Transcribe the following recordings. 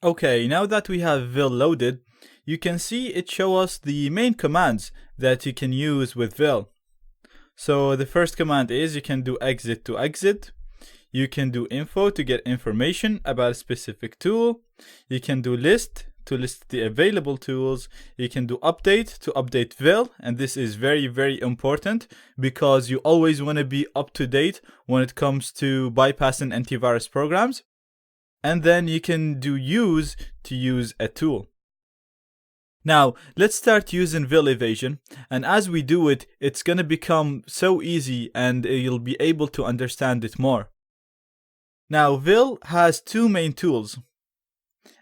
Okay, now that we have vil loaded, you can see it show us the main commands that you can use with vil. So the first command is you can do exit to exit. You can do info to get information about a specific tool. You can do list to list the available tools. You can do update to update vil, and this is very, very important because you always want to be up to date when it comes to bypassing antivirus programs. And then you can do use to use a tool. Now, let's start using vil evasion, and as we do it, it's going to become so easy and you'll be able to understand it more. Now, vil has two main tools,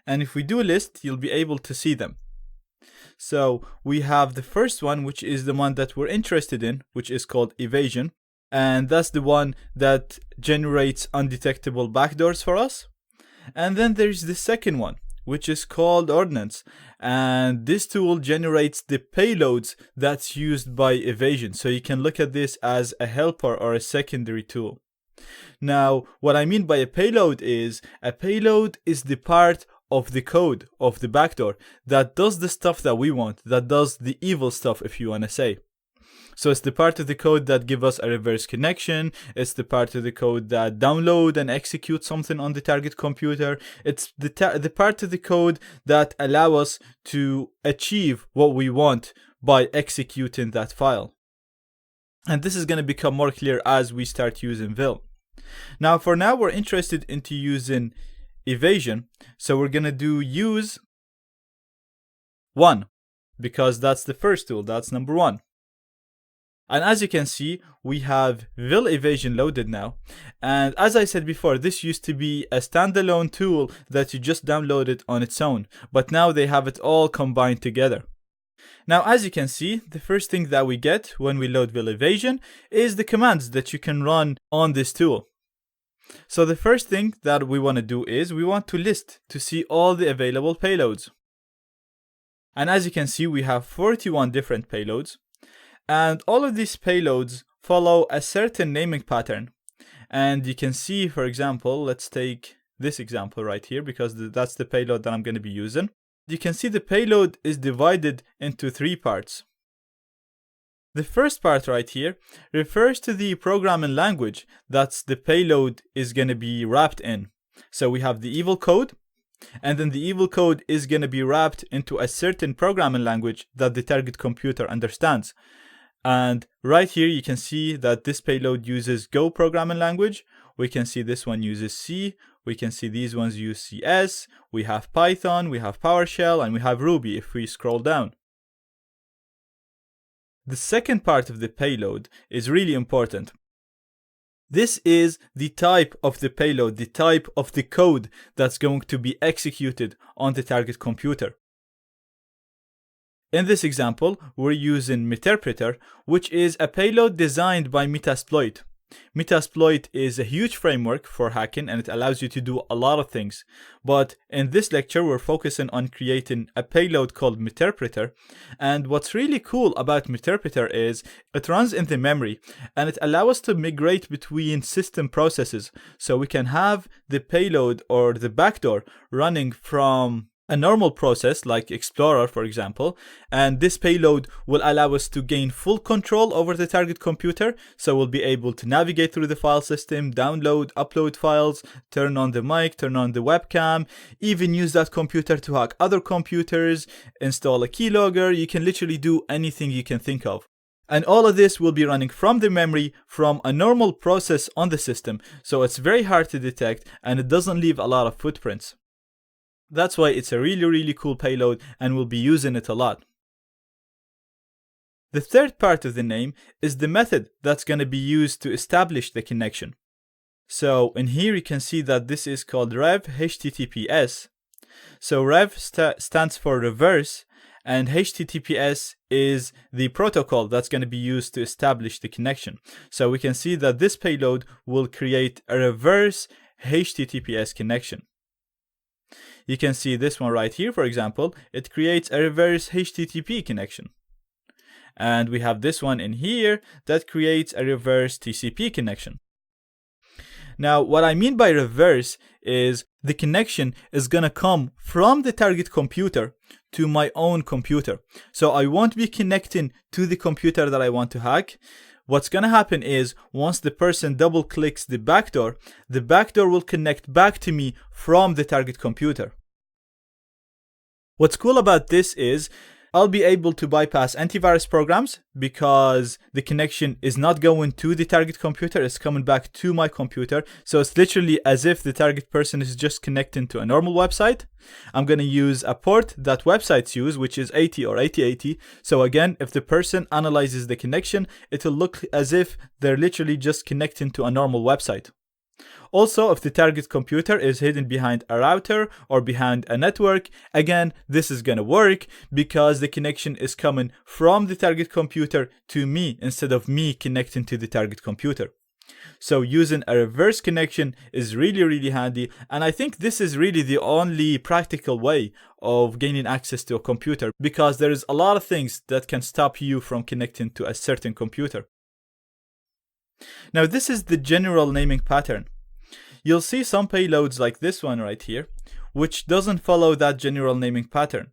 and if we do a list, you'll be able to see them. So we have the first one, which is the one that we're interested in, which is called evasion, and that's the one that generates undetectable backdoors for us. And then there's the second one, which is called ordnance, and this tool generates the payloads that's used by evasion. So you can look at this as a helper or a secondary tool. Now, what I mean by a payload is the part of the code of the backdoor that does the stuff that we want, that does the evil stuff, if you want to say. So it's the part of the code that gives us a reverse connection. It's the part of the code that download and execute something on the target computer. It's the part of the code that allow us to achieve what we want by executing that file. And this is going to become more clear as we start using vil. Now, for now, we're interested into using evasion. So we're going to do use 1 because that's the first tool. That's number 1. And as you can see, we have vil evasion loaded now. And as I said before, this used to be a standalone tool that you just downloaded on its own. But now they have it all combined together. Now, as you can see, the first thing that we get when we load vil evasion is the commands that you can run on this tool. So the first thing that we want to do is we want to list to see all the available payloads. And as you can see, we have 41 different payloads. And all of these payloads follow a certain naming pattern. And you can see, for example, let's take this example right here because that's the payload that I'm going to be using. You can see the payload is divided into 3 parts. The first part right here refers to the programming language that the payload is going to be wrapped in. So we have the evil code, and then the evil code is going to be wrapped into a certain programming language that the target computer understands. And right here you can see that this payload uses Go programming language. We can see this one uses C. We can see these ones use CS. We have Python, we have PowerShell, and we have Ruby if we scroll down. The second part of the payload is really important. This is the type of the payload, the type of the code that's going to be executed on the target computer. In this example, we're using Meterpreter, which is a payload designed by Metasploit. Metasploit is a huge framework for hacking and it allows you to do a lot of things. But in this lecture, we're focusing on creating a payload called Meterpreter. And what's really cool about Meterpreter is it runs in the memory and it allows us to migrate between system processes. So we can have the payload or the backdoor running from a normal process like Explorer, for example, and this payload will allow us to gain full control over the target computer. So we'll be able to navigate through the file system, download, upload files, turn on the mic, turn on the webcam, even use that computer to hack other computers, install a keylogger. You can literally do anything you can think of. And all of this will be running from the memory from a normal process on the system. So it's very hard to detect and it doesn't leave a lot of footprints. That's why it's a really, really cool payload and we'll be using it a lot. The third part of the name is the method that's going to be used to establish the connection. So in here you can see that this is called rev HTTPS. So rev stands for reverse and HTTPS is the protocol that's going to be used to establish the connection. So we can see that this payload will create a reverse HTTPS connection. You can see this one right here, for example, it creates a reverse HTTP connection. And we have this one in here that creates a reverse TCP connection. Now, what I mean by reverse is the connection is going to come from the target computer to my own computer. So I won't be connecting to the computer that I want to hack. What's going to happen is once the person double clicks the backdoor will connect back to me from the target computer. What's cool about this is I'll be able to bypass antivirus programs because the connection is not going to the target computer, it's coming back to my computer. So it's literally as if the target person is just connecting to a normal website. I'm going to use a port that websites use, which is 80 or 8080. So again, if the person analyzes the connection, it'll look as if they're literally just connecting to a normal website. Also, if the target computer is hidden behind a router or behind a network, again, this is going to work because the connection is coming from the target computer to me instead of me connecting to the target computer. So using a reverse connection is really, really handy. And I think this is really the only practical way of gaining access to a computer because there is a lot of things that can stop you from connecting to a certain computer. Now, this is the general naming pattern. You'll see some payloads like this one right here, which doesn't follow that general naming pattern.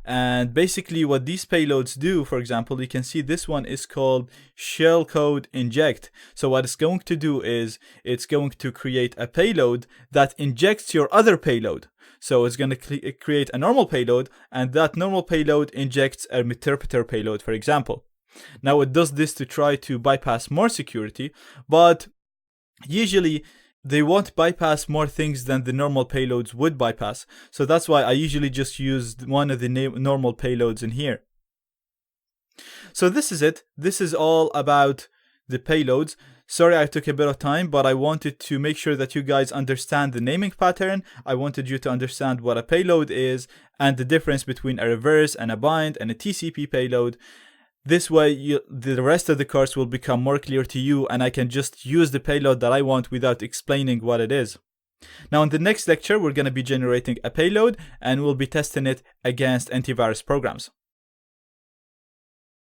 And basically what these payloads do, for example, you can see this one is called shellcode inject. So what it's going to do is it's going to create a payload that injects your other payload. So it's going to create a normal payload, and that normal payload injects an interpreter payload, for example. Now it does this to try to bypass more security, but usually they won't bypass more things than the normal payloads would bypass. So that's why I usually just use one of the normal payloads in here. So this is it. This is all about the payloads. Sorry I took a bit of time, but I wanted to make sure that you guys understand the naming pattern. I wanted you to understand what a payload is and the difference between a reverse and a bind and a TCP payload. This way, the rest of the course will become more clear to you, and I can just use the payload that I want without explaining what it is. Now, in the next lecture, we're going to be generating a payload, and we'll be testing it against antivirus programs.